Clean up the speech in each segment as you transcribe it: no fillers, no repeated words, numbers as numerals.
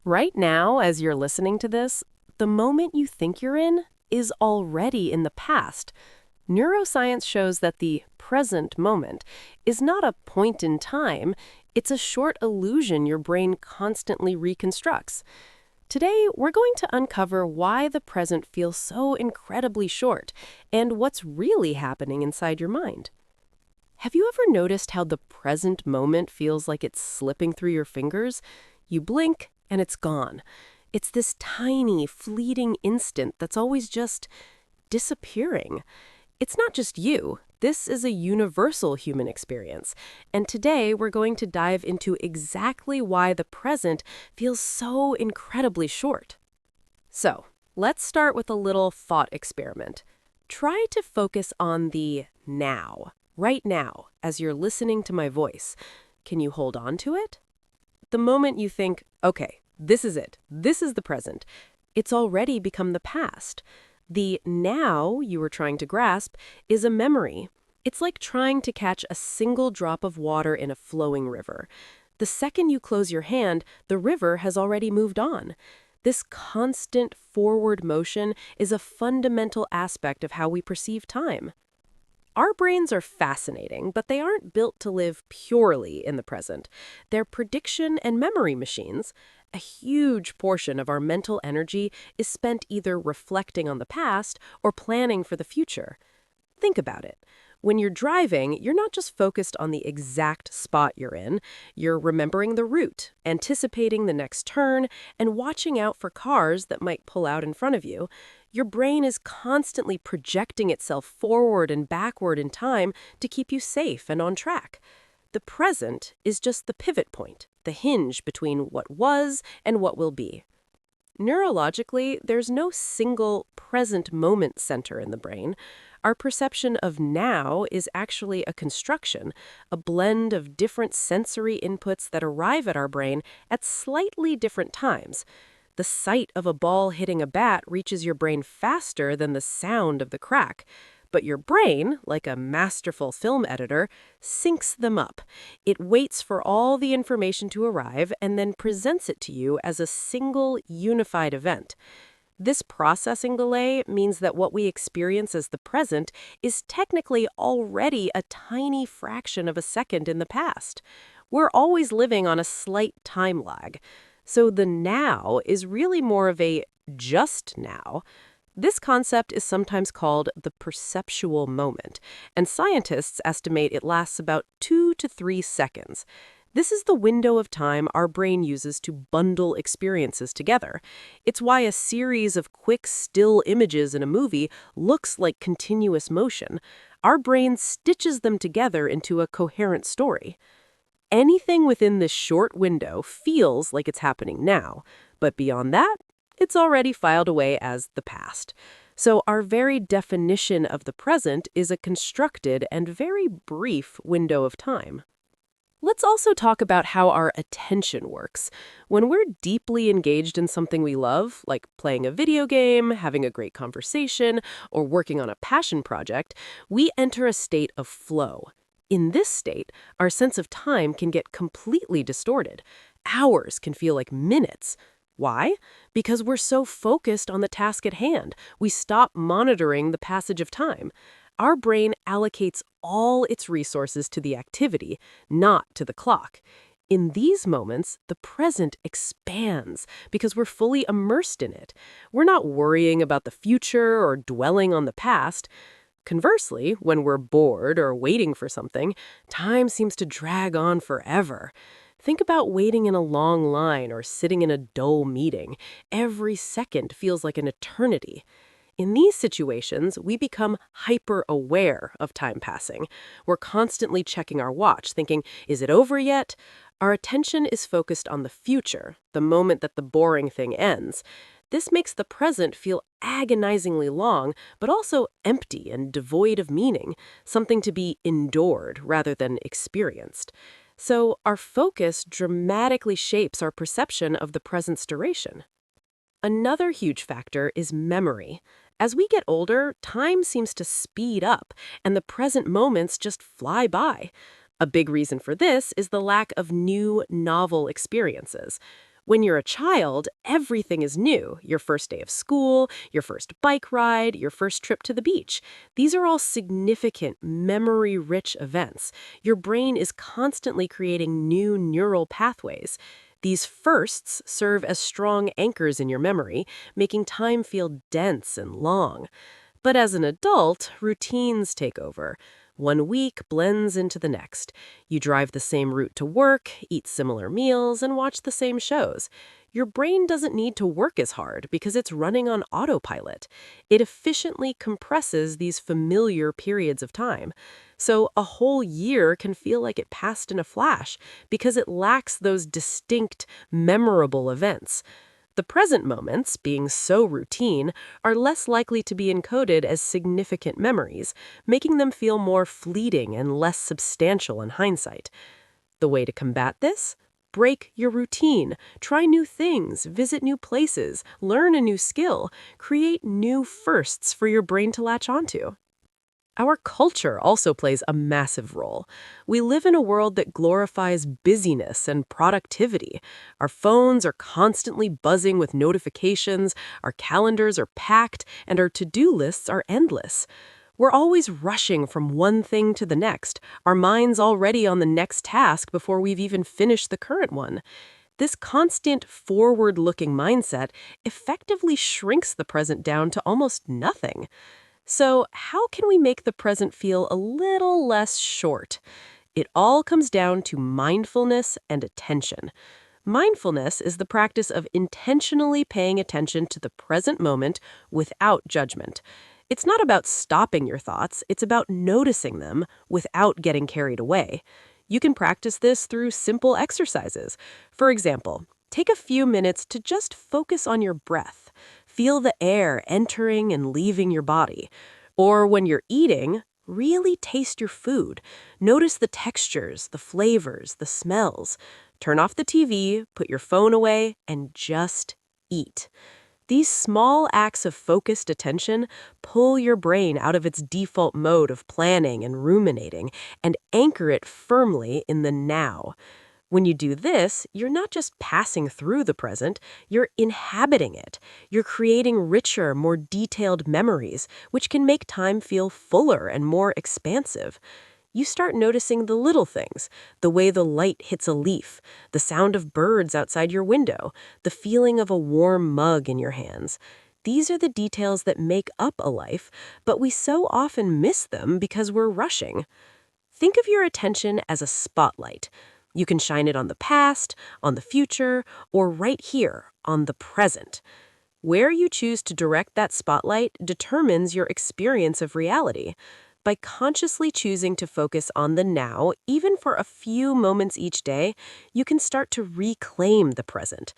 Right now, as you're listening to this, the moment you think you're in is already in the past. Neuroscience shows that the present moment is not a point in time, it's a short illusion your brain constantly reconstructs. Today, we're going to uncover why the present feels so incredibly short and what's really happening inside your mind. Have you ever noticed how the present moment feels like it's slipping through your fingers? You blink and it's gone. It's this tiny, fleeting instant that's always just disappearing. It's not just you. This is a universal human experience. And today we're going to dive into exactly why the present feels so incredibly short. So, let's start with a little thought experiment. Try to focus on the now, right now, as you're listening to my voice. Can you hold on to it? The moment you think, okay, this is it, this is the present, it's already become the past. The now you were trying to grasp is a memory. It's like trying to catch a single drop of water in a flowing river. The second you close your hand, the river has already moved on. This constant forward motion is a fundamental aspect of how we perceive time. Our brains are fascinating, but they aren't built to live purely in the present. They're prediction and memory machines. A huge portion of our mental energy is spent either reflecting on the past or planning for the future. Think about it. When you're driving, you're not just focused on the exact spot you're in. You're remembering the route, anticipating the next turn, and watching out for cars that might pull out in front of you. Your brain is constantly projecting itself forward and backward in time to keep you safe and on track. The present is just the pivot point, the hinge between what was and what will be. Neurologically, there's no single present moment center in the brain. Our perception of now is actually a construction, a blend of different sensory inputs that arrive at our brain at slightly different times. The sight of a ball hitting a bat reaches your brain faster than the sound of the crack. But your brain, like a masterful film editor, syncs them up. It waits for all the information to arrive and then presents it to you as a single, unified event. This processing delay means that what we experience as the present is technically already a tiny fraction of a second in the past. We're always living on a slight time lag. So the now is really more of a just now. This concept is sometimes called the perceptual moment, and scientists estimate it lasts about 2 to 3 seconds. This is the window of time our brain uses to bundle experiences together. It's why a series of quick, still images in a movie looks like continuous motion. Our brain stitches them together into a coherent story. Anything within this short window feels like it's happening now, but beyond that, it's already filed away as the past. So our very definition of the present is a constructed and very brief window of time. Let's also talk about how our attention works. When we're deeply engaged in something we love, like playing a video game, having a great conversation, or working on a passion project, we enter a state of flow. In this state, our sense of time can get completely distorted. Hours can feel like minutes. Why? Because we're so focused on the task at hand, we stop monitoring the passage of time. Our brain allocates all its resources to the activity, not to the clock. In these moments, the present expands because we're fully immersed in it. We're not worrying about the future or dwelling on the past. Conversely, when we're bored or waiting for something, time seems to drag on forever. Think about waiting in a long line or sitting in a dull meeting. Every second feels like an eternity. In these situations, we become hyper-aware of time passing. We're constantly checking our watch, thinking, is it over yet? Our attention is focused on the future, the moment that the boring thing ends. This makes the present feel agonizingly long, but also empty and devoid of meaning, something to be endured rather than experienced. So our focus dramatically shapes our perception of the present's duration. Another huge factor is memory. As we get older, time seems to speed up, and the present moments just fly by. A big reason for this is the lack of new, novel experiences. When you're a child, everything is new. Your first day of school, your first bike ride, your first trip to the beach. These are all significant, memory-rich events. Your brain is constantly creating new neural pathways. These firsts serve as strong anchors in your memory, making time feel dense and long. But as an adult, routines take over. One week blends into the next. You drive the same route to work, eat similar meals, and watch the same shows. Your brain doesn't need to work as hard because it's running on autopilot. It efficiently compresses these familiar periods of time. So a whole year can feel like it passed in a flash because it lacks those distinct, memorable events. The present moments, being so routine, are less likely to be encoded as significant memories, making them feel more fleeting and less substantial in hindsight. The way to combat this? Break your routine. Try new things, visit new places, learn a new skill, create new firsts for your brain to latch onto. Our culture also plays a massive role. We live in a world that glorifies busyness and productivity. Our phones are constantly buzzing with notifications, our calendars are packed, and our to-do lists are endless. We're always rushing from one thing to the next, our minds already on the next task before we've even finished the current one. This constant forward-looking mindset effectively shrinks the present down to almost nothing. So, how can we make the present feel a little less short? It all comes down to mindfulness and attention. Mindfulness is the practice of intentionally paying attention to the present moment without judgment. It's not about stopping your thoughts, it's about noticing them without getting carried away. You can practice this through simple exercises. For example, take a few minutes to just focus on your breath. Feel the air entering and leaving your body. Or when you're eating, really taste your food. Notice the textures, the flavors, the smells. Turn off the TV, put your phone away, and just eat. These small acts of focused attention pull your brain out of its default mode of planning and ruminating and anchor it firmly in the now. When you do this, you're not just passing through the present, you're inhabiting it. You're creating richer, more detailed memories, which can make time feel fuller and more expansive. You start noticing the little things, the way the light hits a leaf, the sound of birds outside your window, the feeling of a warm mug in your hands. These are the details that make up a life, but we so often miss them because we're rushing. Think of your attention as a spotlight. You can shine it on the past, on the future, or right here, on the present. Where you choose to direct that spotlight determines your experience of reality. By consciously choosing to focus on the now, even for a few moments each day, you can start to reclaim the present.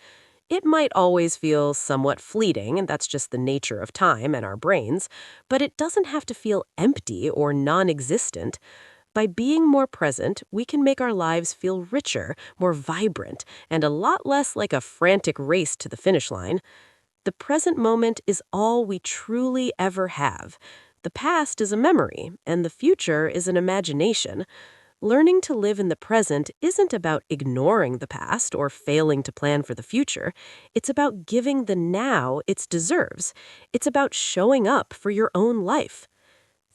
It might always feel somewhat fleeting, and that's just the nature of time and our brains, but it doesn't have to feel empty or non-existent. By being more present, we can make our lives feel richer, more vibrant, and a lot less like a frantic race to the finish line. The present moment is all we truly ever have. The past is a memory, and the future is an imagination. Learning to live in the present isn't about ignoring the past or failing to plan for the future. It's about giving the now its deserves. It's about showing up for your own life.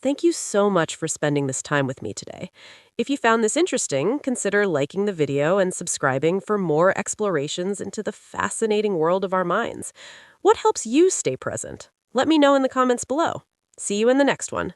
Thank you so much for spending this time with me today. If you found this interesting, consider liking the video and subscribing for more explorations into the fascinating world of our minds. What helps you stay present? Let me know in the comments below. See you in the next one.